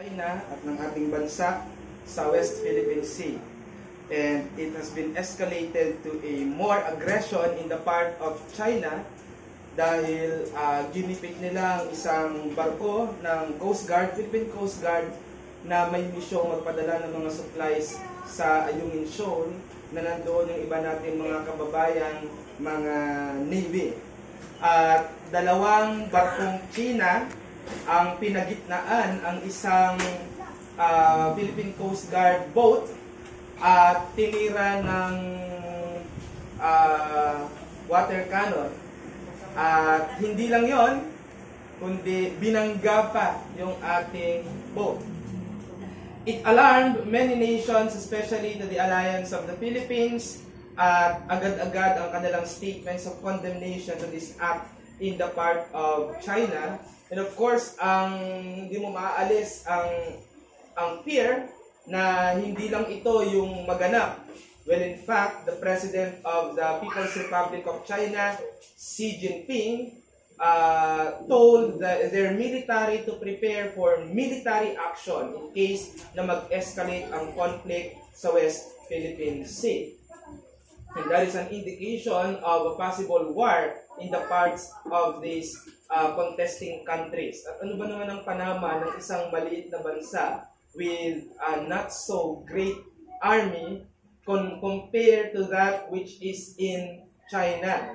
China at ng ating bansa sa West Philippine Sea. And it has been escalated to a more aggression in the part of China dahil ginipit nila ang isang barko ng Coast Guard, Philippine Coast Guard, na may misyong magpadala ng mga supplies sa Ayungin Shoal na nandoon yung iba nating mga kababayan, mga Navy. At dalawang barkong China ang pinagitnaan ang isang Philippine Coast Guard boat at tinira ng water cannon. At hindi lang yon, kundi binangga pa yung ating boat. It alarmed many nations, especially to the Alliance of the Philippines, at agad-agad ang kanilang statements of condemnation to this act in the part of China. And of course, hindi mo maaalis ang fear na hindi lang ito yung maganap. Well, in fact, the President of the People's Republic of China, Xi Jinping, told their military to prepare for military action in case na mag-escalate ang conflict sa West Philippine Sea. And that is an indication of a possible war in the parts of these contesting countries. At ano ba naman ang panama ng isang maliit na bansa with a not so great army compared to that which is in China?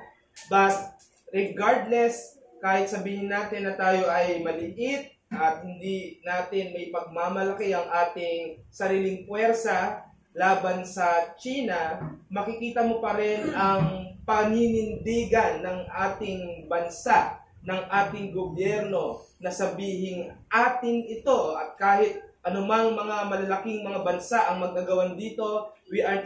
But regardless, kahit sabihin natin na tayo ay maliit at hindi natin may pagmamalaki ang ating sariling puwersa laban sa China, makikita mo pa rin ang paninindigan ng ating bansa, ng ating gobyerno na sabihing atin ito, at kahit anumang mga malalaking mga bansa ang magagawan dito,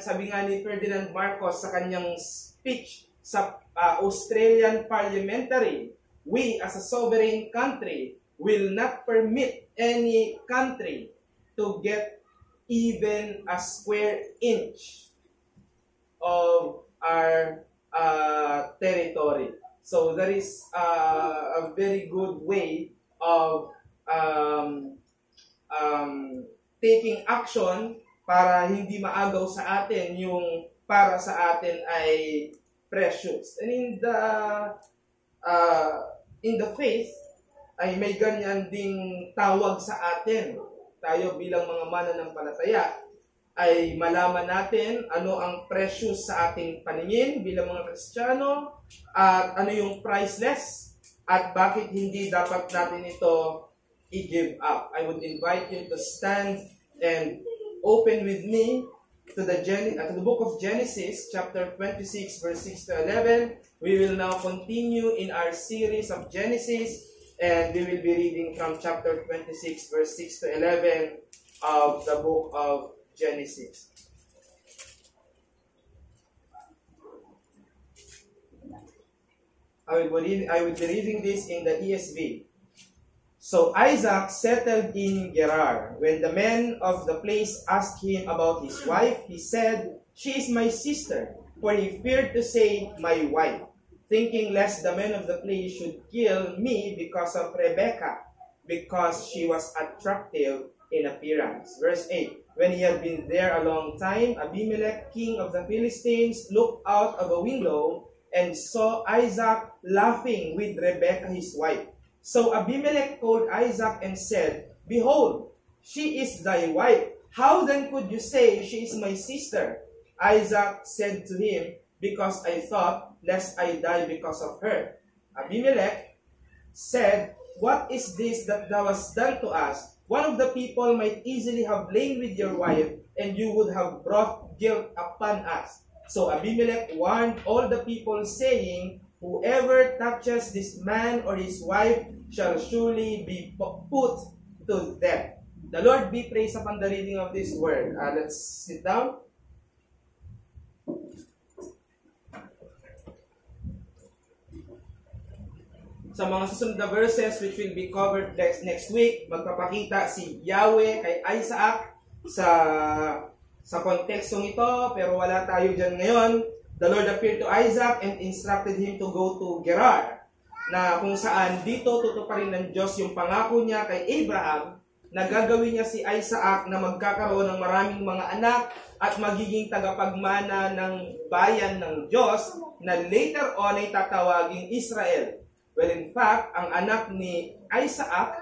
sabi nga ni Ferdinand Marcos sa kanyang speech sa Australian Parliamentary, we as a sovereign country will not permit any country to get even a square inch of our territory. So that is a very good way of taking action para hindi maagaw sa atin yung para sa atin ay precious. And in the faith ay may ganyan ding tawag sa atin. Tayo bilang mga mananampalataya ay malaman natin ano ang precious sa ating paningin bilang mga Kristiyano at ano yung priceless at bakit hindi dapat natin ito i-give up. I would invite you to stand and open with me to the book of Genesis, chapter 26, verse 6 to 11. We will now continue in our series of Genesis, and we will be reading from chapter 26, verse 6 to 11 of the book of Genesis. I will be reading this in the ESV. So Isaac settled in Gerar. When the men of the place asked him about his wife, he said, "She is my sister," for he feared to say, "my wife," thinking lest the men of the place should kill me because of Rebekah, because she was attractive in appearance. Verse 8, when he had been there a long time, Abimelech, king of the Philistines, looked out of a window and saw Isaac laughing with Rebekah his wife. So Abimelech told Isaac and said, "Behold, she is thy wife. How then could you say, 'She is my sister'?" Isaac said to him, "Because I thought, lest I die because of her." Abimelech said, "What is this that thou hast done to us? One of the people might easily have lain with your wife, and you would have brought guilt upon us." So Abimelech warned all the people, saying, "Whoever touches this man or his wife shall surely be put to death." The Lord be praised upon the reading of this word. Let's sit down. Sa mga susunod na verses which will be covered next week, magpapakita si Yahweh kay Isaac sa kontekstong ito, pero wala tayo dyan ngayon. The Lord appeared to Isaac and instructed him to go to Gerar, na kung saan dito tutuparin ng Diyos yung pangako niya kay Abraham na gagawin niya si Isaac na magkakaroon ng maraming mga anak at magiging tagapagmana ng bayan ng Diyos na later on ay tatawaging Israel. Well, in fact, ang anak ni Isaac,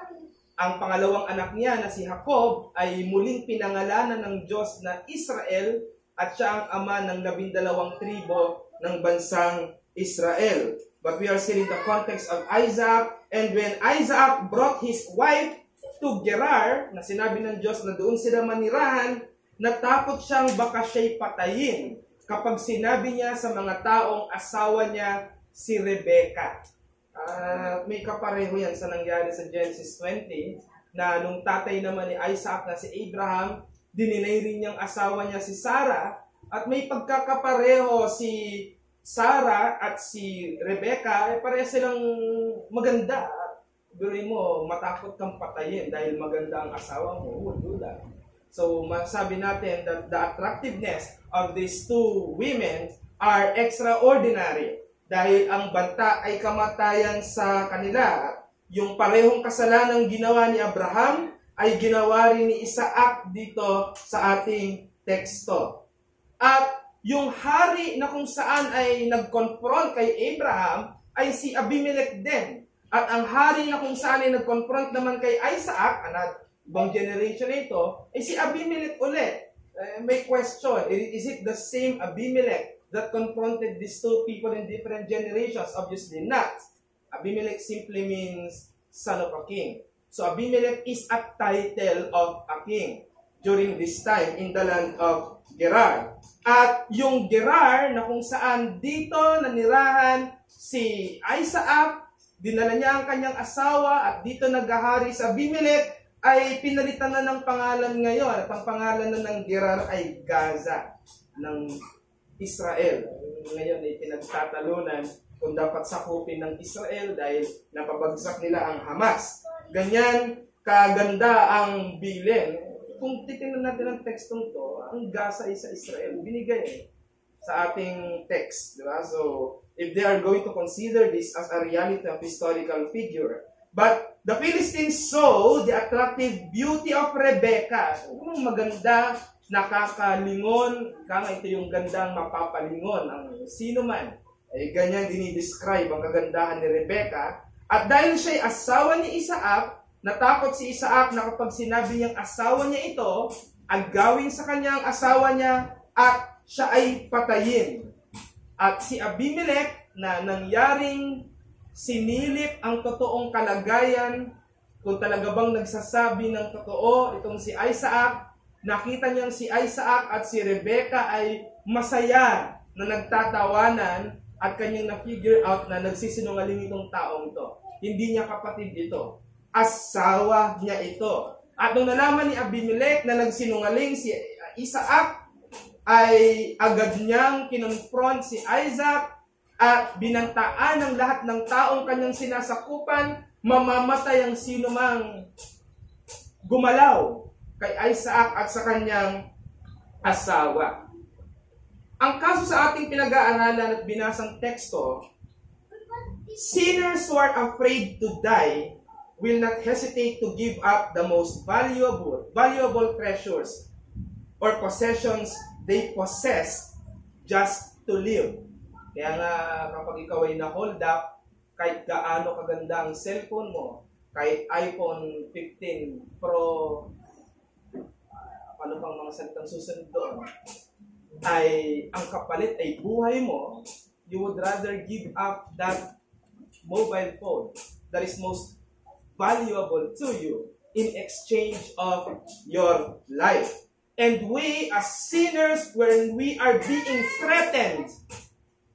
ang pangalawang anak niya na si Jacob, ay muling pinangalanan ng Diyos na Israel at siya ang ama ng 12 tribo ng bansang Israel. But we are still in the context of Isaac, and when Isaac brought his wife to Gerar, na sinabi ng Diyos na doon sila manirahan, natakot siyang baka siya'y patayin kapag sinabi niya sa mga taong asawa niya si Rebecca. May kapareho yan sa nangyari sa Genesis 20, na nung tatay naman ni Isaac na si Abraham, dininay rin niyang asawa niya si Sarah, at may pagkakapareho si Sarah at si Rebecca, pareho silang maganda. Durin mo, matakot kang patayin dahil maganda ang asawa mo, would do that. So, masabi natin that the attractiveness of these two women are extraordinary dahil ang banta ay kamatayan sa kanila. Yung parehong kasalanang ginawa ni Abraham ay ginawa rin ni Isaac dito sa ating teksto. At yung hari na kung saan ay nag-confront kay Abraham ay si Abimelech din. At ang hari na kung saan ay nag-confront naman kay Isaac, ibang generation na ito, ay si Abimelech ulit. May question, is it the same Abimelech that confronted these two people in different generations? Obviously not. Abimelech simply means son of a king. So Abimelech is a title of a king during this time in the land of Gerar. At yung Gerar na kung saan dito nanirahan si Isaac, dinala niya ang kanyang asawa at dito naghahari sa Abimelech, ay pinalitan na ng pangalan ngayon. At ang pangalan na ng Gerar ay Gaza ng Israel. Ngayon ay pinagtatalunan kung dapat sakupin ng Israel dahil napabagsak nila ang Hamas. Ganyan kaganda ang bilin. Kung titingnan natin ang tekstong to, ang Gaza ay sa Israel. Binigay sa ating text. Diba? So, if they are going to consider this as a reality of historical figure. But the Philistines saw the attractive beauty of Rebecca. Maganda, nakakalingon. Ito yung gandang mapapalingon. Ang sino man ay ganyan dinidescribe ang kagandahan ni Rebecca. At dahil siya'y asawa ni Isaac, natakot si Isaac na kapag sinabi niyang asawa niya ito, agawin sa kanyang asawa niya at siya ay patayin. At si Abimelech na nangyaring sinilip ang totoong kalagayan, kung talaga bang nagsasabi ng totoo itong si Isaac, nakita niyang si Isaac at si Rebecca ay masaya na nagtatawanan at kanyang na-figure out na nagsisinungaling itong taong ito. Hindi niya kapatid ito. Asawa niya ito. At nung nalaman ni Abimelech na nagsinungaling si Isaac, ay agad niyang kinonfront si Isaac at binantaan ng lahat ng taong kanyang sinasakupan, mamamatay ang sino mang gumalaw kay Isaac at sa kanyang asawa. Ang kaso sa ating pinag-aaralan at binasang teksto, sinners who are afraid to die will not hesitate to give up the most valuable treasures or possessions they possess just to live. Kaya nga kapag ikaw ay na-hold up, kahit gaano kaganda ang cellphone mo, kahit iPhone 15 Pro, ano pang mga salitang susunod doon, ay ang kapalit ay buhay mo, you would rather give up that mobile phone that is most valuable to you in exchange of your life. And we as sinners, when we are being threatened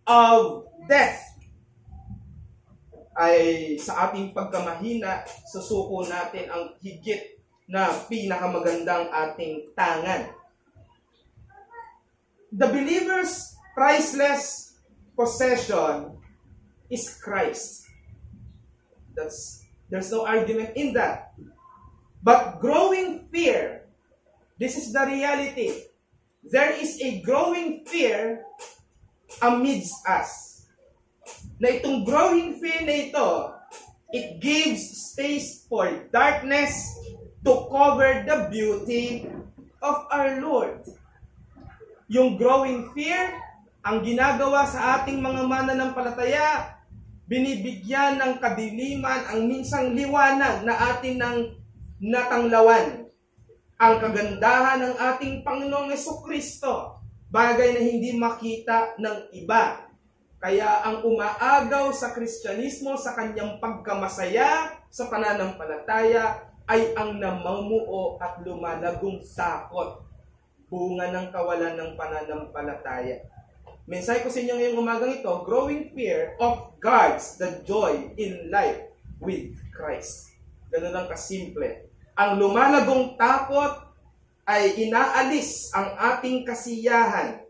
of death, ay sa ating pagkamahina, susuko natin ang higit na pinakamagandang ating tangan. The believer's priceless possession is Christ. There's no argument in that. But growing fear, this is the reality. There is a growing fear amidst us. Na itong growing fear na ito, it gives space for darkness, to cover the beauty of our Lord. Yung growing fear, ang ginagawa sa ating mga mananampalataya, binibigyan ng kadiliman ang minsang liwanag na atin ng natanglawan. Ang kagandahan ng ating Panginoong Jesucristo, bagay na hindi makita ng iba. Kaya ang umaagaw sa Kristyanismo sa kanyang pagkamasaya sa pananampalataya ay ang namumuo at lumalagong takot, bunga ng kawalan ng pananampalataya. Mensahe ko sa inyo ngayong umagang ito, growing fear of guards the joy in life with Christ. Ganun lang kasimple. Ang lumalagong takot ay inaalis ang ating kasiyahan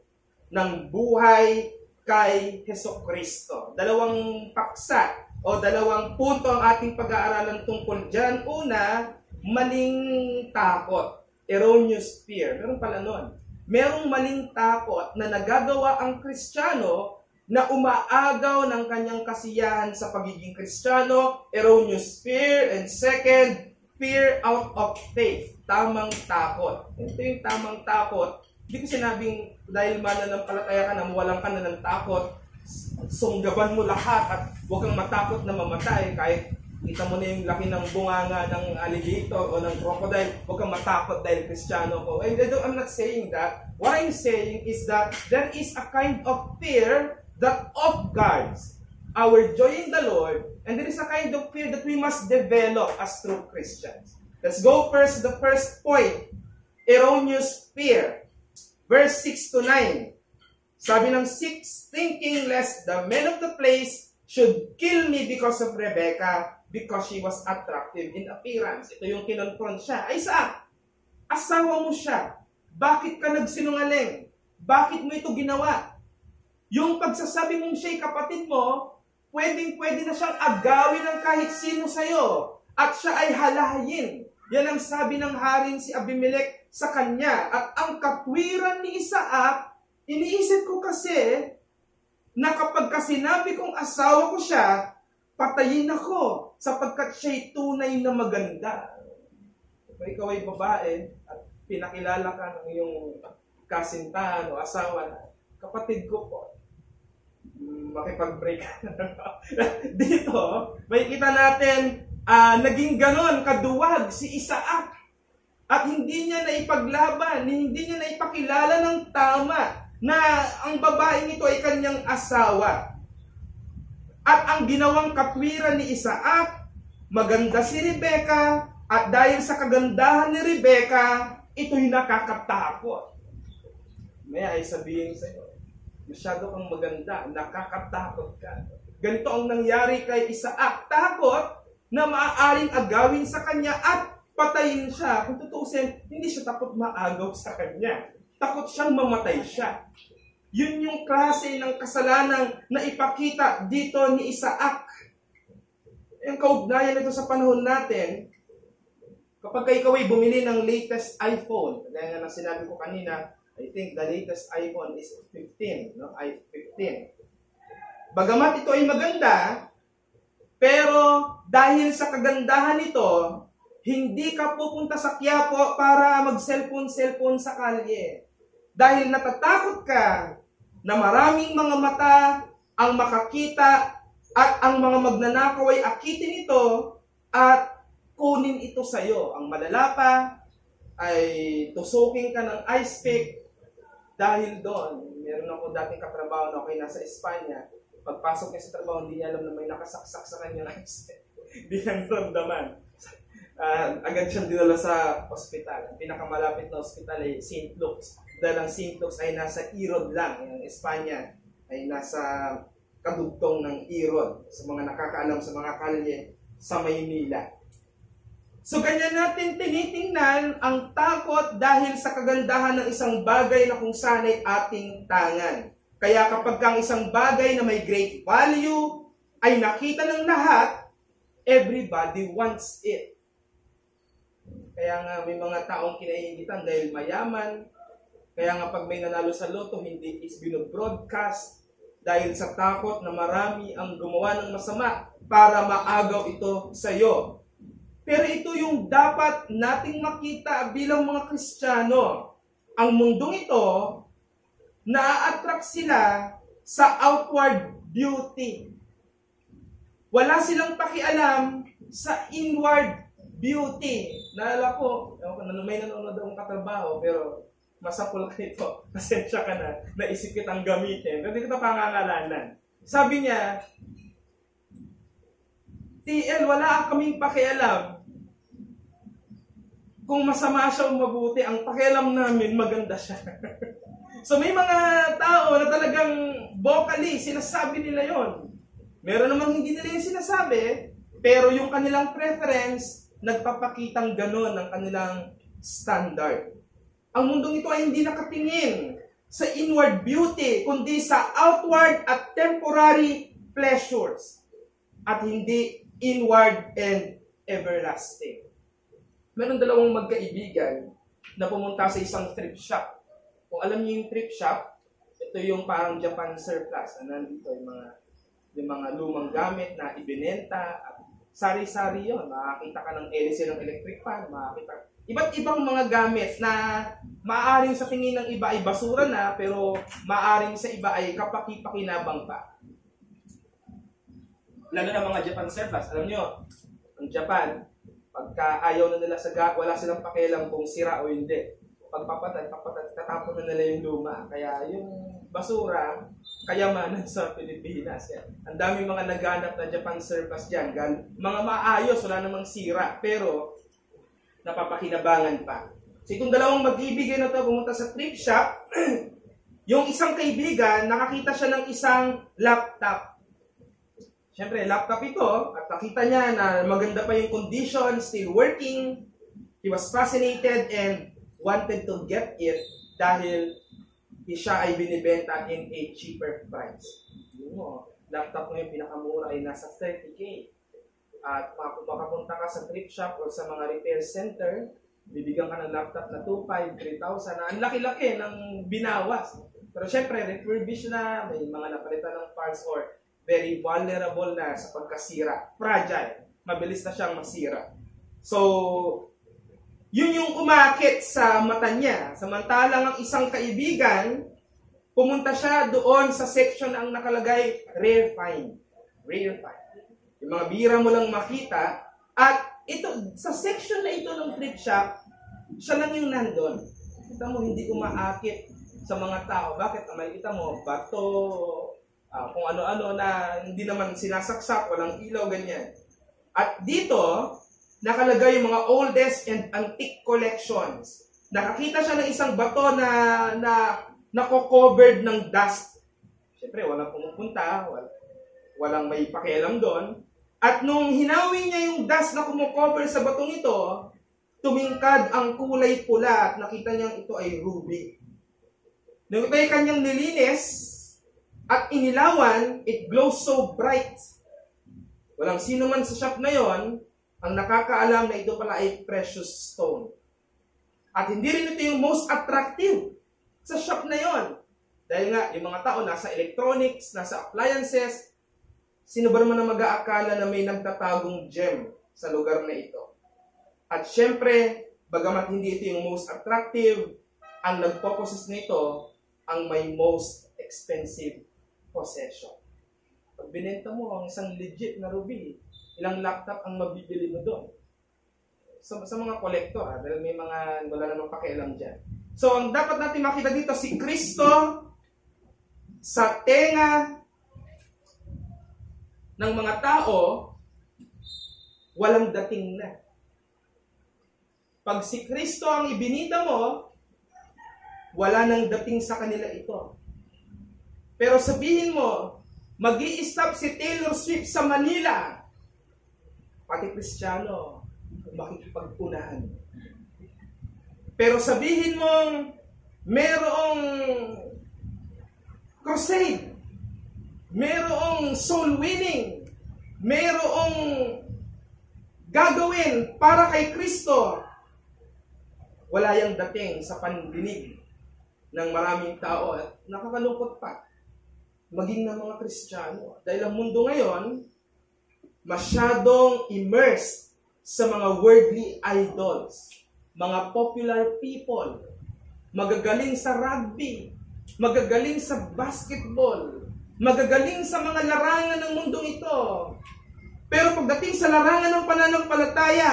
ng buhay kay Hesukristo. Dalawang paksa o dalawang punto ang ating pag-aaralan tungkol dyan. Una, maling takot. Erroneous fear. Meron pala nun. Merong maling takot na nagagawa ang Kristiyano na umaagaw ng kanyang kasiyahan sa pagiging Kristiyano. Erroneous fear. And second, fear out of faith. Tamang takot. Ito yung tamang takot. Hindi ko sinabing dahil mananampalataya ka na walang ka na ng takot, sunggaban mo lahat at huwag kang matakot na mamatay kahit kita mo na yung laki ng bunganga ng alligator o ng crocodile, huwag kang matakot dahil Kristiyano ko. And I'm not saying that. What I'm saying is that there is a kind of fear that off guards our joy in the Lord, and there is a kind of fear that we must develop as true Christians. Let's go first to the first point, erroneous fear. Verse 6 to 9. Sabi ng 6, thinking lest the men of the place should kill me because of Rebecca, because she was attractive in appearance. Ito yung kinonfront siya. Ay, Isaac, asawa mo siya. Bakit ka nagsinungaling? Bakit mo ito ginawa? Yung pagsasabi mong siya'y kapatid mo, pwedeng-pwede na siyang agawin ng kahit sino sa'yo. At siya ay halayin. Yan ang sabi ng haring si Abimelech sa kanya. At ang katwiran ni Isaac, iniisip ko kasi na kapag sinabi kong asawa ko siya, patayin ako sapagkat siya'y tunay na maganda. Kung ikaw ay babae at pinakilala ka ng iyong kasintahan o asawa na, kapatid ko po, makipag-break. Dito, may kita natin, naging ganon, kaduwag si Isaac. At hindi niya naipaglaban, hindi niya naipakilala ng tama na ang babaeng ito ay kanyang asawa. At ang ginawang katwiran ni Isaac, maganda si Rebecca, at dahil sa kagandahan ni Rebecca, ito'y nakakatakot. May ay sabihin sa iyo, masyado kang maganda, nakakatakot ka. Ganito ang nangyari kay Isaac, takot na maaaring agawin sa kanya at patayin siya. Kung tutusin, hindi siya takot maagaw sa kanya. Takot siyang mamatay siya. Yun yung klase ng kasalanan na ipakita dito ni Isaac. Yung kaugnayan nito sa panahon natin, kapag ikaw ay bumili ng latest iPhone, kaya nga sinabi ko kanina, I think the latest iPhone is 15, no? i15. Bagamat ito ay maganda, pero dahil sa kagandahan nito, hindi ka pupunta sa Quiapo para mag-cellphone sa kalye. Dahil natatakot ka na maraming mga mata ang makakita at ang mga magnanakaw ay akitin ito at kunin ito sa iyo. Ang malala pa ay tusukin ka ng ice pick dahil doon. Meron ako dating katrabaho na ako'y nasa Espanya. Pagpasok niya sa trabaho, hindi niya alam na may nakasaksak sa kanya ng ice pick. Hindi niya naramdaman. Agad siyang dinala sa ospital. Ang pinakamalapit na ospital ay St. Luke's. Dahil ang St. Luke's ay nasa Irod lang. Ang Espanya ay nasa kadugtong ng Irod. Sa mga nakakaalam sa mga kalye sa Maynila. So ganyan natin tinitingnan ang takot dahil sa kagandahan ng isang bagay na kung saan ay ating tangan. Kaya kapag ang isang bagay na may great value ay nakita ng lahat, everybody wants it. Kaya nga may mga taong kinaiingitan dahil mayaman. Kaya nga pag may nanalo sa loto, hindi is binobroadcast dahil sa takot na marami ang gumawa ng masama para maagaw ito sa iyo. Pero ito yung dapat nating makita bilang mga Kristiyano. Ang mundong ito, na-attract sila sa outward beauty. Wala silang pakialam sa inward beauty. Naalala ko, may nanonood akong katrabaho, pero masapul ka ito. Pasensya ka na, naisip kitang gamitin. Pero hindi kita pangangalanan. Sabi niya, TL, wala kaming pakialam kung masama siya o mabuti. Ang pakialam namin, maganda siya. So may mga tao na talagang vocally, sinasabi nila yon. Meron namang hindi nila yung sinasabi, pero yung kanilang preference, nagpapakitang ganon ng kanilang standard. Ang mundong ito ay hindi nakatingin sa inward beauty, kundi sa outward at temporary pleasures. At hindi inward and everlasting. Meron dalawang magkaibigan na pumunta sa isang thrift shop. Kung alam niyo yung thrift shop, ito yung parang Japan surplus. Nandito yung mga lumang gamit na ibinenta at sari-sari yun. Makakita ka ng LC ng electric fan, makakita. Iba't ibang mga gamit na maaaring sa tingin ng iba ay basura na, pero maaaring sa iba ay kapaki-pakinabang pa. Lalo na mga Japan surplus. Alam nyo, ang Japan, pagka ayaw na nila wala silang pakialam kung sira o hindi. Pagpapatay, tatapon na nila yung luma. Kaya yung basura, kayamanan sa Pilipinas. Yan. Ang daming mga naghanap na Japan surplus dyan. Mga maayos, wala namang sira. Pero, napapakinabangan pa. So, itong dalawang mag-ibigay na ito, pumunta sa thrift shop, yung isang kaibigan, nakakita siya ng isang laptop. Siyempre, laptop ito, at nakita niya na maganda pa yung condition, still working. He was fascinated and wanted to get it dahil siya ay binibenta in a cheaper price. Laptop mo yung pinakamura ay nasa 30K. At makapunta ka sa thrift shop o sa mga repair center, bibigyan ka ng laptop na 2,500, 3,000 na ang laki-laki ng binawas. Pero syempre, refurbished na, may mga napalitan ng parts or very vulnerable na sa pagkasira. Fragile. Mabilis na siyang masira. So, yun yung umakit sa mata niya. Samantalang ang isang kaibigan, pumunta siya doon sa section ang nakalagay, rare find. Rare find. Yung mga bira mo lang makita. At ito, sa section na ito ng thrift shop, siya lang yung nandun. Kita mo, hindi umaakit sa mga tao. Bakit? Makikita mo, bato, kung ano-ano na hindi naman sinasaksak, walang ilaw, ganyan. At dito, nakalagay yung mga oldest and antique collections. Nakakita siya ng isang bato na nako-covered ng dust. Siyempre, walang pumupunta, walang may pakialam doon. At nung hinawi niya yung dust na kumukover sa batong ito, tumingkad ang kulay pula at nakita niyang ito ay ruby. Nung ito ay kanyang nilinis at inilawan, it glows so bright. Walang sino man sa shop na yon ang nakakaalam na ito pala ay precious stone. At hindi rin ito yung most attractive sa shop na yon. Dahil nga, yung mga tao nasa electronics, nasa appliances, sino ba naman ang mag-aakala na may nagtatagong gem sa lugar na ito? At syempre, bagamat hindi ito yung most attractive, ang nagpo-possess nito ang may most expensive possession. Pag binenta mo ang isang legit na ruby, ilang laptop ang mabibili mo doon? Sa mga kolektor, dahil may mga wala namang pakialam dyan. So, ang dapat natin makita dito, si Kristo sa tenga ng mga tao, walang dating na. Pag si Kristo ang ibinita mo, wala nang dating sa kanila ito. Pero sabihin mo, mag-i-stop si Taylor Swift sa Manila, pati Kristiyano, makikipagpunahan. Pero sabihin mong merong crusade, merong soul winning, merong gagawin para kay Kristo, wala yang dating sa pandinig ng maraming tao at nakakalungkot pa maging ng mga Kristiyano. Dahil ang mundo ngayon, masyadong immersed sa mga worldly idols, mga popular people, magagaling sa rugby, magagaling sa basketball, magagaling sa mga larangan ng mundong ito. Pero pagdating sa larangan ng pananampalataya,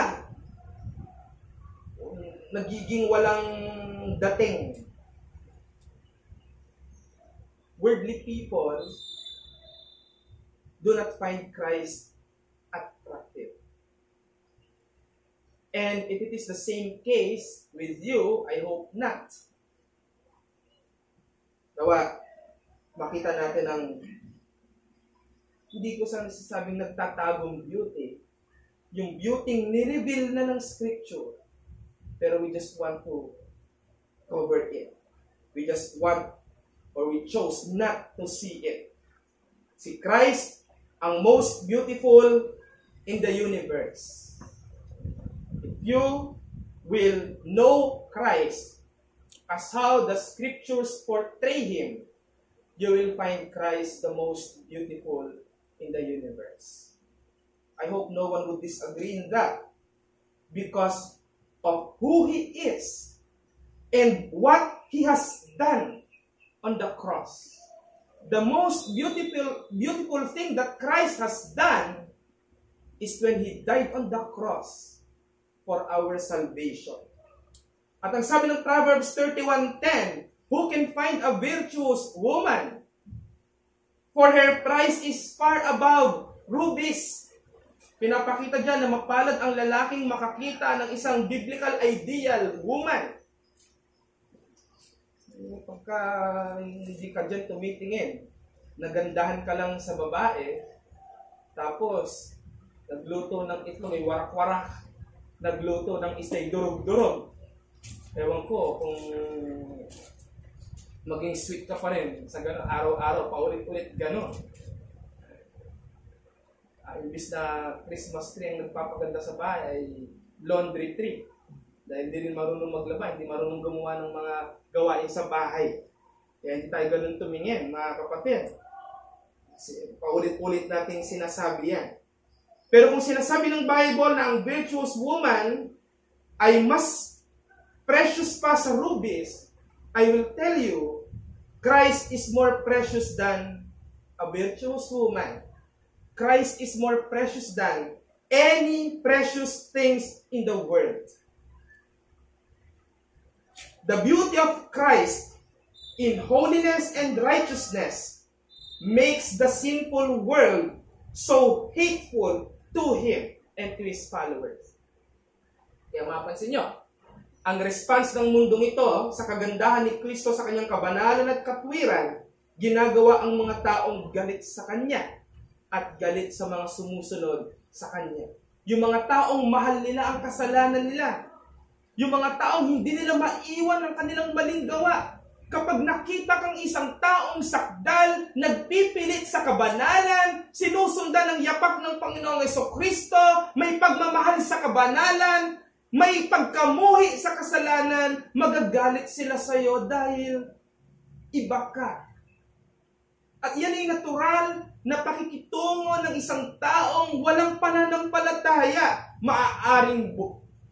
nagiging walang dating. Worldly people do not find Christ attractive. And if it is the same case with you, I hope not. Nawa, makita natin ang hindi ko sana sasabing nagtatagong beauty. Yung beauty nireveal na ng Scripture. Pero we just want to cover it. We just want, or we chose not to see it. Si Christ, ang most beautiful in the universe. If you will know Christ as how the Scriptures portray Him, you will find Christ the most beautiful in the universe. I hope no one would disagree in that, because of who He is and what He has done on the cross. The most beautiful thing that Christ has done is when He died on the cross for our salvation. At ang sabi ng Proverbs 31:10, who can find a virtuous woman? For her price is far above rubies. Pinapakita dyan na mapalad ang lalaking makakita ng isang biblical ideal woman. Pagka hindi ka dyan tumitingin, nagandahan ka lang sa babae, tapos nagluto ng itlog ay warak-warak, nagluto ng isay durog-durog. Ewan ko kung maging sweet ka pa rin sa gano'n, araw-araw, paulit-ulit gano'n. Imbis na Christmas tree ang nagpapaganda sa bahay ay laundry tree. Dahil hindi rin marunong maglaba, hindi marunong gumawa ng mga gawain sa bahay. Kaya hindi tayo gano'n tumingin, mga kapatid. Paulit-ulit natin sinasabi yan. Pero kung sinasabi ng Bible na ang virtuous woman ay mas precious pa sa rubies, I will tell you, Christ is more precious than a virtuous woman. Christ is more precious than any precious things in the world. The beauty of Christ in holiness and righteousness makes the sinful world so hateful to Him and to His followers. Kaya mapansin nyo, ang response ng mundong ito sa kagandahan ni Kristo sa kanyang kabanalan at katwiran, ginagawa ang mga taong galit sa Kanya at galit sa mga sumusunod sa Kanya. Yung mga taong mahal nila ang kasalanan nila. Yung mga taong hindi nila maiwan ang kanilang maling gawa. Kapag nakita kang isang taong sakdal, nagpipilit sa kabanalan, sinusundan ng yapak ng Panginoong Jesucristo, may pagmamahal sa kabanalan, may pagkamuhi sa kasalanan, magagalit sila sa iyo dahil iba ka. At yan ay natural na pakikitungo ng isang taong walang pananampalataya. Maaaring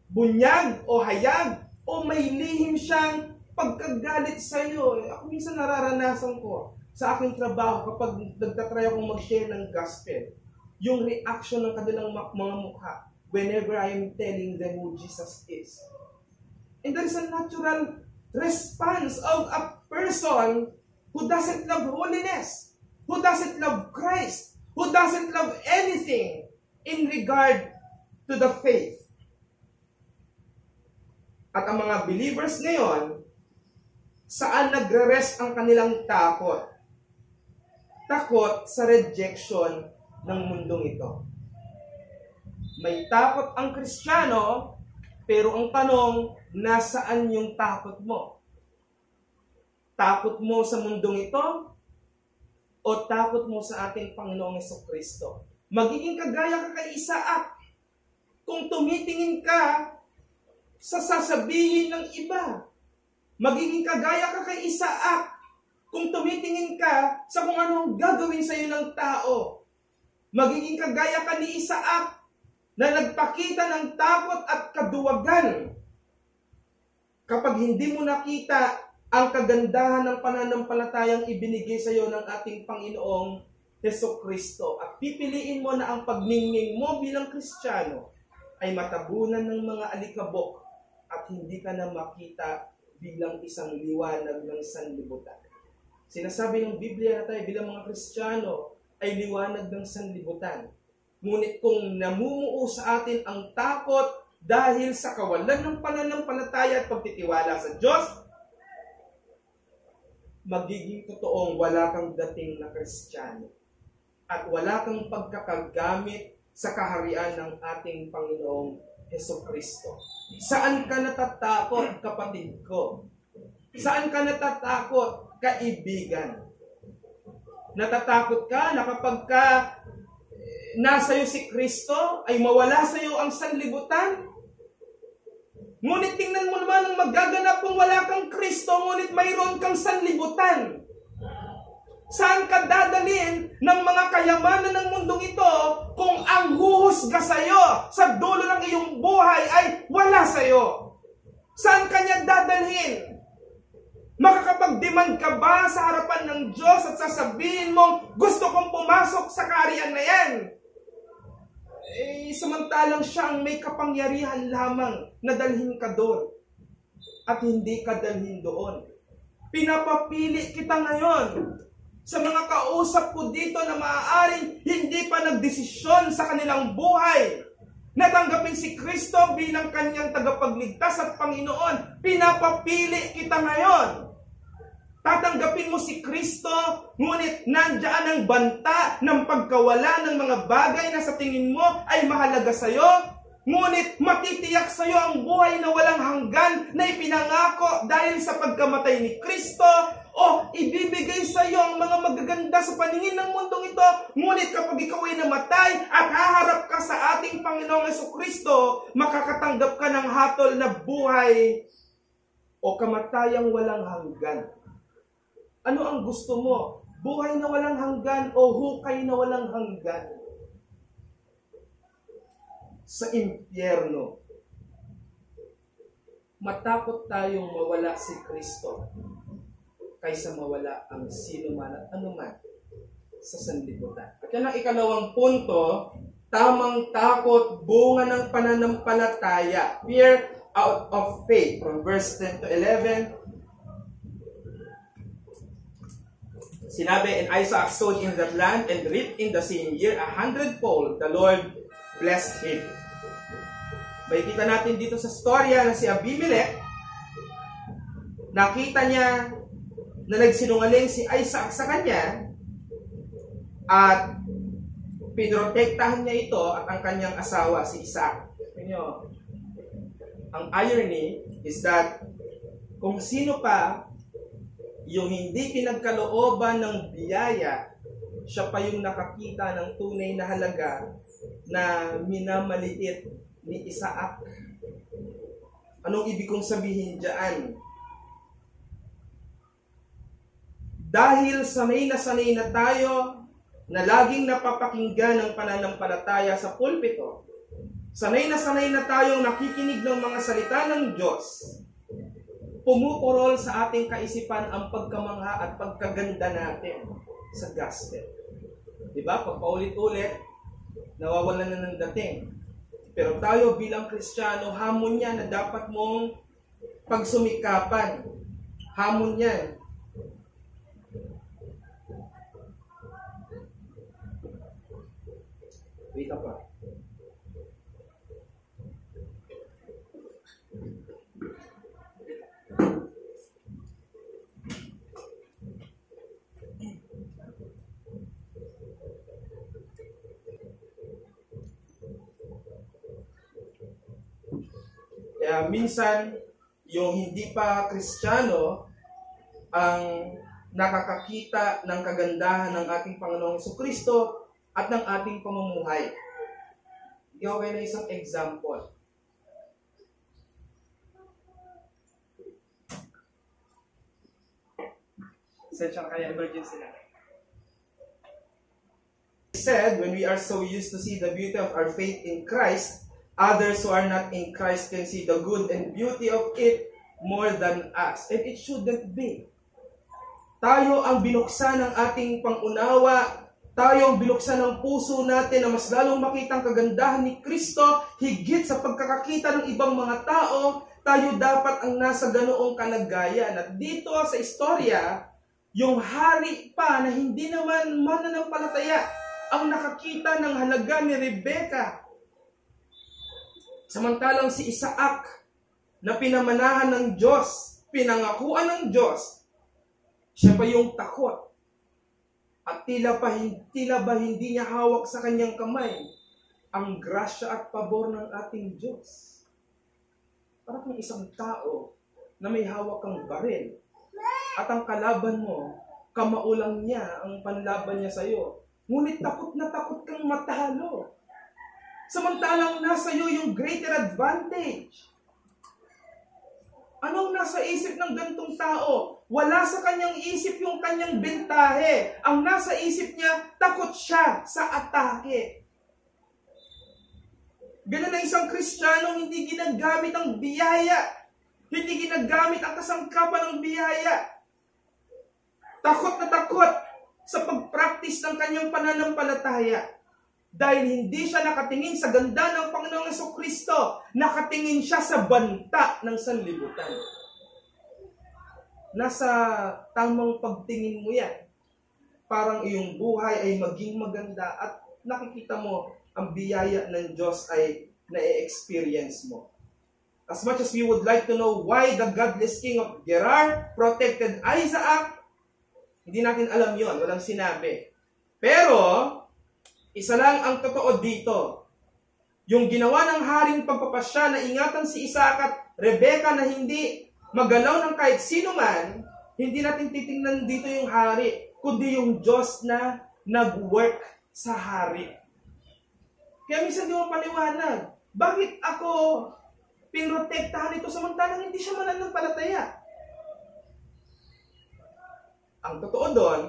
bunyag o hayag o may lihim siyang pagkagalit sa iyo. Ako minsan nararanasan ko sa aking trabaho kapag nagtatry akong mag-share ng gospel, yung reaction ng kanilang mga mukha whenever I am telling them who Jesus is. And there is a natural response of a person who doesn't love holiness, who doesn't love Christ, who doesn't love anything in regard to the faith. At ang mga believers ngayon, saan nagre-rest ang kanilang takot? Takot sa rejection ng mundong ito. May takot ang Kristiyano, pero ang tanong, nasaan yung takot mo? Takot mo sa mundong ito? O takot mo sa ating Panginoong Jesucristo? Magiging kagaya ka kay Isaac kung tumitingin ka sa sasabihin ng iba. Magiging kagaya ka kay Isaac kung tumitingin ka sa kung anong gagawin sa iyo ng tao. Magiging kagaya ka ni Isaac na nagpakita ng takot at kaduwagan. Kapag hindi mo nakita ang kagandahan ng pananampalatayang ibinigay sa iyo ng ating Panginoong Hesukristo at pipiliin mo na ang pagningning mo bilang Kristiyano ay matabunan ng mga alikabok at hindi ka na makita bilang isang liwanag ng sanlibutan. Sinasabi ng Biblia na tayo bilang mga Kristiyano ay liwanag ng sanlibutan. Ngunit kung namumuo sa atin ang takot dahil sa kawalan ng pananampalataya at pagtitiwala sa Diyos, magiging totoong wala kang dating na Kristiyano at wala kang pagkakagamit sa kaharian ng ating Panginoong Hesukristo. Saan ka natatakot, kapatid ko? Saan ka natatakot, kaibigan? Natatakot ka na kapag ka nasa iyo si Kristo, ay mawala sa iyo ang sanlibutan? Ngunit tingnan mo naman ang magaganap kung wala kang Kristo, ngunit mayroon kang sanlibutan. Saan ka dadalhin ng mga kayamanan ng mundong ito kung ang huhusga sa iyo sa dulo ng iyong buhay ay wala sa iyo? Saan ka niya dadalhin? Makakapag-demand ka ba sa harapan ng Diyos at sasabihin mong gusto kong pumasok sa kaharian na yan? Samantalang siya ang may kapangyarihan lamang na dalhin ka doon at hindi ka dalhin doon. Pinapapili kita ngayon sa mga kausap ko dito na maaaring hindi pa nagdesisyon sa kanilang buhay na tanggapin si Kristo bilang kanyang tagapagligtas at Panginoon. Pinapapili kita ngayon. Tatanggapin mo si Kristo, ngunit nandiyan ang banta ng pagkawala ng mga bagay na sa tingin mo ay mahalaga sa iyo, ngunit matitiyak sa iyo ang buhay na walang hanggan na ipinangako dahil sa pagkamatay ni Kristo, o ibibigay sa iyo ang mga magaganda sa paningin ng mundong ito, ngunit kapag ikaw ay namatay at haharap ka sa ating Panginoong Hesukristo, makakatanggap ka ng hatol na buhay o kamatayang walang hanggan. Ano ang gusto mo? Buhay na walang hanggan o hukay na walang hanggan? Sa impyerno, matakot tayong mawala si Kristo kaysa mawala ang sino man at anuman sa sanlibutan. At yan ang ikalawang punto, tamang takot, bunga ng pananampalataya. Fear out of faith. From verse 10 to 11, sinabi, and Isaac sowed in that land and reaped in the same year 100-fold. The Lord blessed him. Makikita natin dito sa storya na si Abimelech, nakita niya na nagsinungaling si Isaac sa kanya at pinoprotektahan niya ito at ang kanyang asawa si Isaac. Ang irony is that kung sino pa yung hindi pinagkalooban ng biyaya, siya pa yung nakakita ng tunay na halaga na minamaliit ni Isaac. Anong ibig kong sabihin dyan? Dahil sanay na tayo na laging napapakinggan ng pananampalataya sa pulpito, sanay na tayong nakikinig ng mga salita ng Diyos, pumuporol sa ating kaisipan ang pagkamangha at pagkaganda natin sa gospel. Diba? Pag paulit-ulit, nawawalan na ng dating. Pero tayo bilang Kristiyano, hamon yan na dapat mong pagsumikapan. Hamon yan. Wait pa. Kaya minsan, yung hindi pa Kristiyano ang nakakakita ng kagandahan ng ating Panginoong Jesucristo at ng ating pamumuhay. Gawin na isang example. Sensya kaya emergency na. said, when we are so used to see the beauty of our faith in Christ, others who are not in Christ can see the good and beauty of it more than us. And it shouldn't be. Tayo ang binuksan ng ating pangunawa. Tayo ang binuksan ng puso natin na mas lalong makita ang kagandahan ni Kristo higit sa pagkakakita ng ibang mga tao. Tayo dapat ang nasa ganoong kalagayan. At dito sa istorya, yung hari pa na hindi naman mananampalataya ang nakakita ng halaga ni Rebecca. Samantalang si Isaac na pinamanahan ng Diyos, pinangakuan ng Diyos, siya pa yung takot. At tila ba hindi niya hawak sa kanyang kamay ang grasya at pabor ng ating Diyos. Para kung isang tao na may hawak kang baril at ang kalaban mo, kamaulang niya ang panlaban niya sa iyo. Ngunit takot na takot kang matalo. Samantalang nasa iyo yung greater advantage. Anong nasa isip ng gantong tao? Wala sa kanyang isip yung kanyang bentahe. Ang nasa isip niya, takot siya sa atake. Ganun na isang Kristiyanong hindi ginagamit ang biyaya. Hindi ginagamit ang kasangkapan ng biyaya. Takot na takot sa pag-practice ng kanyang pananampalataya. Dahil hindi siya nakatingin sa ganda ng Panginoong Jesucristo, nakatingin siya sa banta ng sanlibutan. Nasa tamang pagtingin mo yan. Parang iyong buhay ay maging maganda at nakikita mo ang biyaya ng Diyos ay na-experience mo. As much as we would like to know why the godless king of Gerar protected Isaac, hindi natin alam yon, walang sinabi. Pero, isa lang ang totoo dito. Yung ginawa ng haring pagpapasya na ingatan si Isaac at Rebecca na hindi magalaw ng kahit sino man, hindi natin titingnan dito yung hari, kundi yung Diyos na nag-work sa hari. Kaya minsan di mo paliwanag, bakit ako pinrotektahan ito samantalang hindi siya mananampalataya? Ang totoo doon,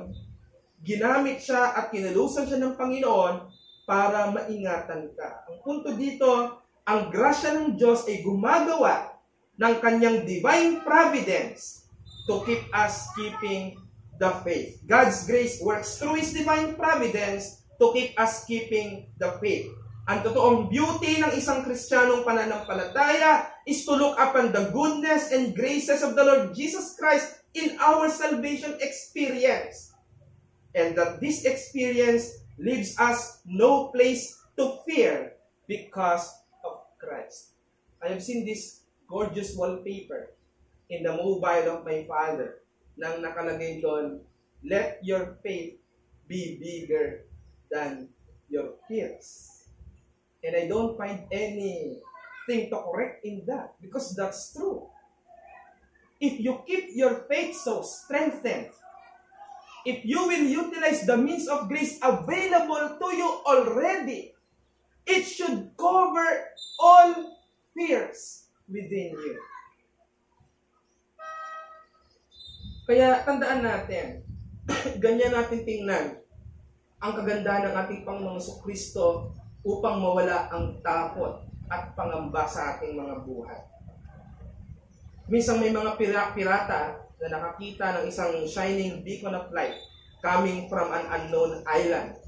ginamit siya at kinalusan siya ng Panginoon para maingatan ka. Ang punto dito, ang grasya ng Diyos ay gumagawa ng kanyang divine providence to keep us keeping the faith. God's grace works through His divine providence to keep us keeping the faith. Ang totoong beauty ng isang Kristiyanong pananampalataya is to look upon the goodness and graces of the Lord Jesus Christ in our salvation experience. And that this experience leaves us no place to fear because of Christ. I have seen this gorgeous wallpaper in the mobile of my father nang nakalagay doon, let your faith be bigger than your fears. And I don't find anything to correct in that because that's true. If you keep your faith so strengthened, if you will utilize the means of grace available to you already, it should cover all fears within you. Kaya tandaan natin, ganyan natin tingnan ang kagandahan ng ating Panginoong Jesucristo upang mawala ang takot at pangamba sa ating mga buhay. Minsan may mga pirata na nakakita ng isang shining beacon of light coming from an unknown island.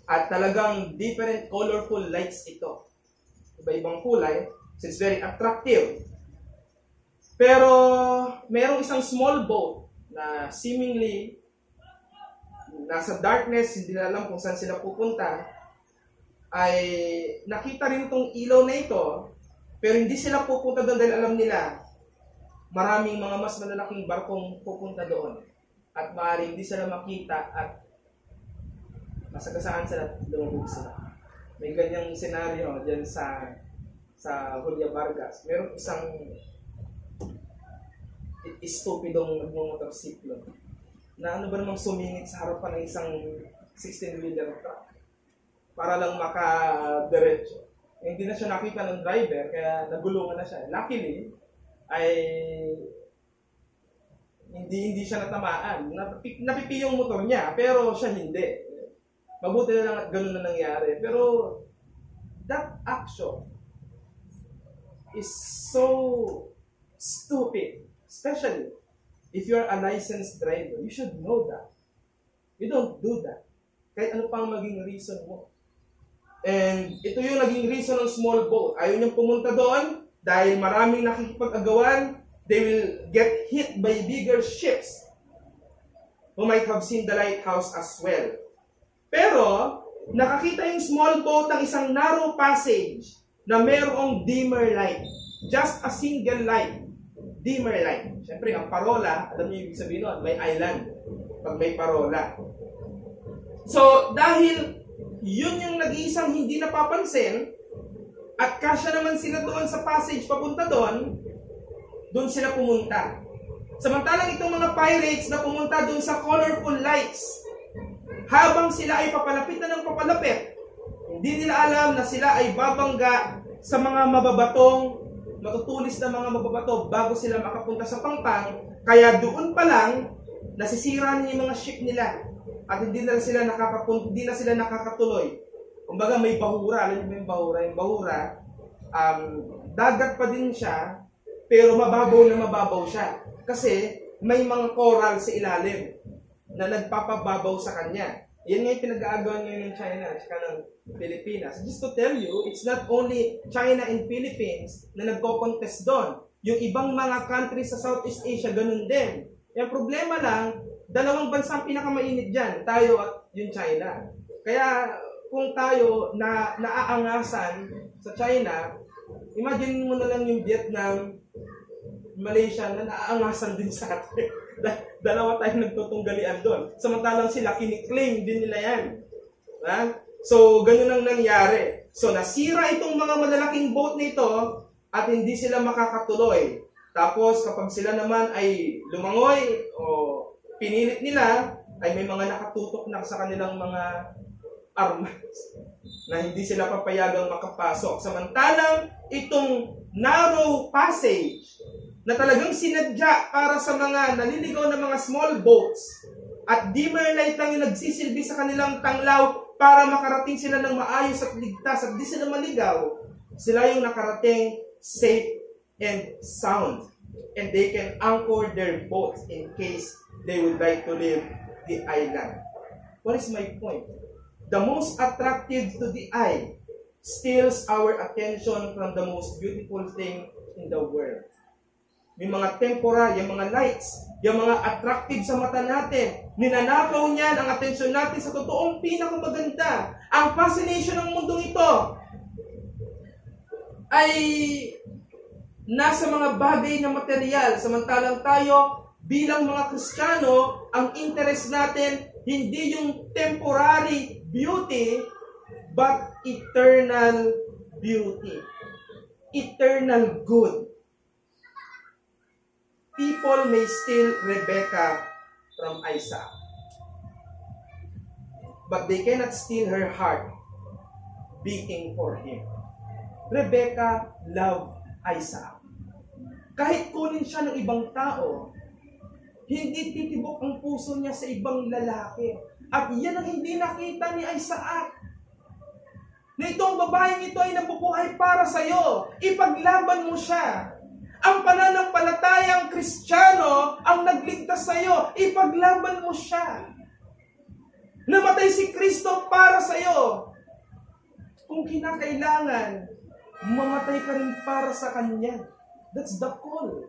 At talagang different colorful lights ito. Iba-ibang kulay, so it's very attractive. Pero mayroong isang small boat na seemingly nasa darkness, hindi na alam kung saan sila pupunta, ay nakita rin itong ilaw na ito, pero hindi sila pupunta doon dahil alam nila maraming mga mas malalaking barkong pupunta doon. At maaaring hindi sila makita at masagasaan sila at lumubog sila. May ganyang senaryo dyan sa Julia Vargas. Meron isang estupidong nagmumotorsiklo na ano ba namang sumingit sa harapan ng isang 16-wheeler truck para lang makadiretso. Hindi na siya nakita ng driver kaya nagulungan na siya. Luckily, ay hindi siya natamaan. Napipi yung motor niya, pero siya hindi. Mabuti na lang at ganun na nangyari. Pero, that action is so stupid. Especially, if you're a licensed driver, you should know that. You don't do that. Kahit ano pang maging reason mo. And ito yung naging reason ng small boat. Ayaw niyang pumunta doon dahil maraming nakikipag-agawan. They will get hit by bigger ships who might have seen the lighthouse as well. Pero, nakakita yung small boat ng isang narrow passage na mayroong dimmer light. Just a single light. Dimmer light. Siyempre, ang parola, alam niyo yung ibig sabihin nun, may island. Pag may parola. So, dahil yun yung nag-iisang hindi napapansin, at kasya naman sila doon sa passage papunta doon sila pumunta. Samantalang itong mga pirates na pumunta doon sa colorful lights, habang sila ay papalapit na ng papalapit, hindi nila alam na sila ay babangga sa mga mababatong, matutulis na mga mababato bago sila makapunta sa pangpang, kaya doon pa lang, nasisira na yung mga ship nila at hindi na sila nakakatuloy. Kumbaga may bahura, alam niyo yung bahura? Yung bahura, dagat pa din siya, pero mababaw siya. Kasi may mga coral sa ilalim na nagpapababaw sa kanya. Yan nga yung pinag-aagawan ngayon ng China at ng Pilipinas. Just to tell you, it's not only China and Philippines na nagko-contest doon. Yung ibang mga countries sa Southeast Asia, ganun din. Yung problema lang, dalawang bansa ang pinakamainit dyan, tayo at yung China. Kaya kung tayo na naaangasan sa China, imagine mo na lang yung Vietnam, Malaysia na naaangasan din sa atin. Dalawa tayong nagtutunggalian doon. Samantalang sila, kiniklaim din nila yan. Ha? So, ganun ang nangyari. So, nasira itong mga malalaking boat nito at hindi sila makakatuloy. Tapos, kapag sila naman ay lumangoy o pinilit nila, ay may mga nakatutok na sa kanilang mga armas na hindi sila papayagang makapasok. Samantalang itong narrow passage na talagang sinadya para sa mga naliligaw na mga small boats at dimmer light lang yung nagsisilbi sa kanilang tanglaw para makarating sila ng maayos at ligtas at di sila maligaw, sila yung nakarating safe and sound. And they can anchor their boats in case they would like to leave the island. What is my point? The most attractive to the eye steals our attention from the most beautiful thing in the world. May mga temporary, yung mga lights, yung mga attractive sa mata natin, ninanakaw niyan ang atensyon natin sa totoong pinakamaganda. Ang fascination ng mundong ito ay nasa mga bagay na material, samantalang tayo bilang mga Kristiyano, ang interest natin hindi yung temporary beauty, but eternal beauty. Eternal good. People may steal Rebecca from Isaac, but they cannot steal her heart beating for him. Rebecca loved Isaac. Kahit kunin siya ng ibang tao, hindi titibok ang puso niya sa ibang lalaki. At yan ang hindi nakita ni Isaac. Na itong babaeng ito ay nabubuhay para sa iyo. Ipaglaban mo siya. Ang pananampalatayang Kristiyano ang nagligtas sa iyo. Ipaglaban mo siya. Namatay si Kristo para sa iyo. Kung kinakailangan, mamatay ka rin para sa Kanya. That's the call.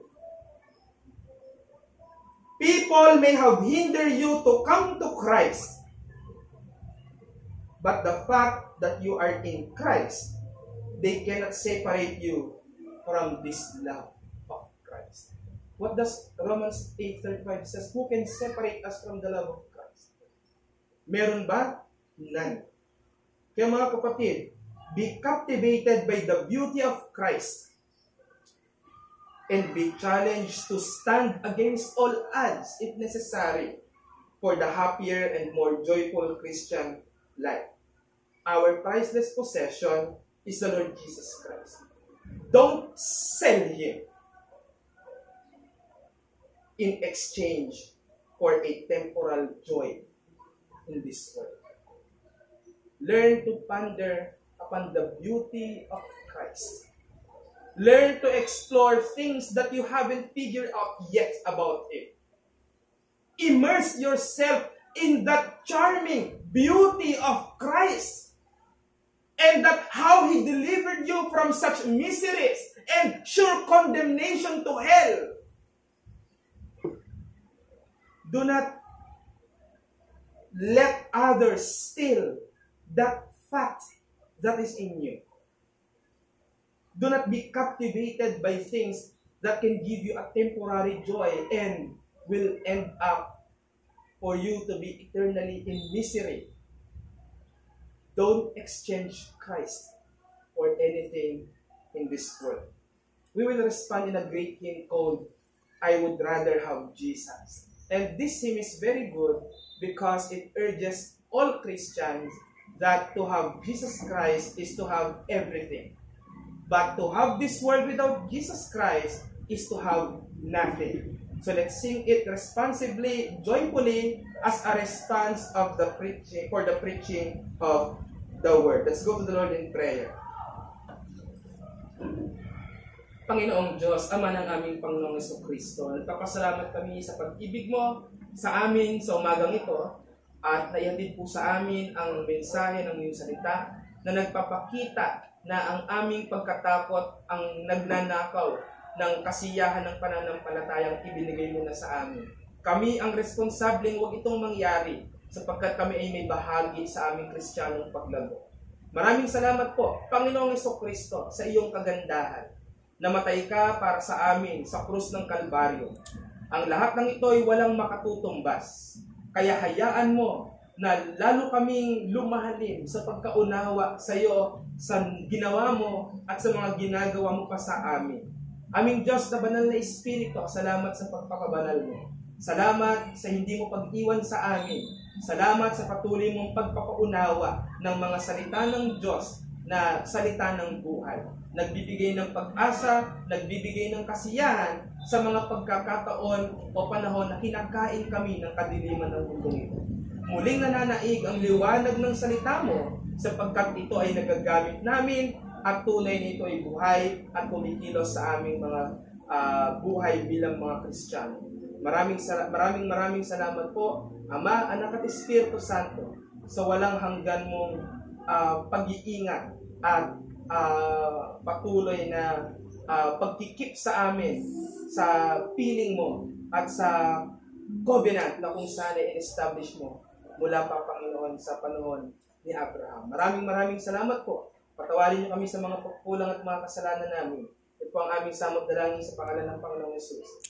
People may have hindered you to come to Christ. But the fact that you are in Christ, they cannot separate you from this love of Christ. What does Romans 8:35 says? Who can separate us from the love of Christ? Meron ba? None. Kaya mga kapatid, be captivated by the beauty of Christ and be challenged to stand against all odds, if necessary, for the happier and more joyful Christian life. Our priceless possession is the Lord Jesus Christ. Don't sell Him in exchange for a temporal joy in this world. Learn to ponder upon the beauty of Christ. Learn to explore things that you haven't figured out yet about Him. Immerse yourself in that charming beauty of Christ. And that how He delivered you from such miseries and sure condemnation to hell. Do not let others steal that fact that is in you. Do not be captivated by things that can give you a temporary joy and will end up for you to be eternally in misery. Don't exchange Christ for anything in this world. We will respond in a great hymn called, I Would Rather Have Jesus. And this hymn is very good because it urges all Christians that to have Jesus Christ is to have everything. But to have this world without Jesus Christ is to have nothing. So let's sing it responsibly, joyfully, as a response of the preaching, for the preaching of the word. Let's go to the Lord in prayer. Panginoong Diyos, Ama ng aming Panginoong Jesucristo, nagpapasalamat kami sa pag-ibig mo sa amin sa umagang ito at naihatid po sa amin ang mensahe ng iyong salita na nagpapakita na ang aming pagkatakot ang nagnanakaw ng kasiyahan ng pananampalatayang ibinigay mo na sa amin. Kami ang responsableng huwag itong mangyari sapagkat kami ay may bahagi sa aming kristyanong paglago. Maraming salamat po, Panginoong Jesucristo, sa iyong kagandahan. Namatay ka para sa amin sa krus ng Kalbaryo. Ang lahat ng ito ay walang makatutumbas. Kaya hayaan mo na lalo kaming lumahalim sa pagkaunawa sa iyo, sa ginawa mo at sa mga ginagawa mo pa sa amin. Aming Diyos na banal na Espiritu, salamat sa pagpakabanal mo. Salamat sa hindi mo pag-iwan sa amin. Salamat sa patuloy mong pagpapaunawa ng mga salita ng Diyos na salita ng buhay. Nagbibigay ng pag-asa, nagbibigay ng kasiyahan sa mga pagkakataon o panahon na kinakain kami ng kadiliman ng mundong ito. Muling nananaig ang liwanag ng salita mo sapagkat ito ay nagagamit namin at tunay nito ay buhay at kumikilos sa aming mga buhay bilang mga Kristiyano. Maraming salamat po, Ama, Anak at Espiritu Santo, sa walang hanggan mong pag-iingat at patuloy na pagkikip sa amin sa piling mo at sa covenant na kung saan i-establish mo mula pa, Panginoon, sa panahon ni Abraham. Maraming salamat po. Patawarin niyo kami sa mga pagkulang at mga kasalanan namin. Ito po ang aming samot dalangin sa pangalan ng Panginoong Hesus.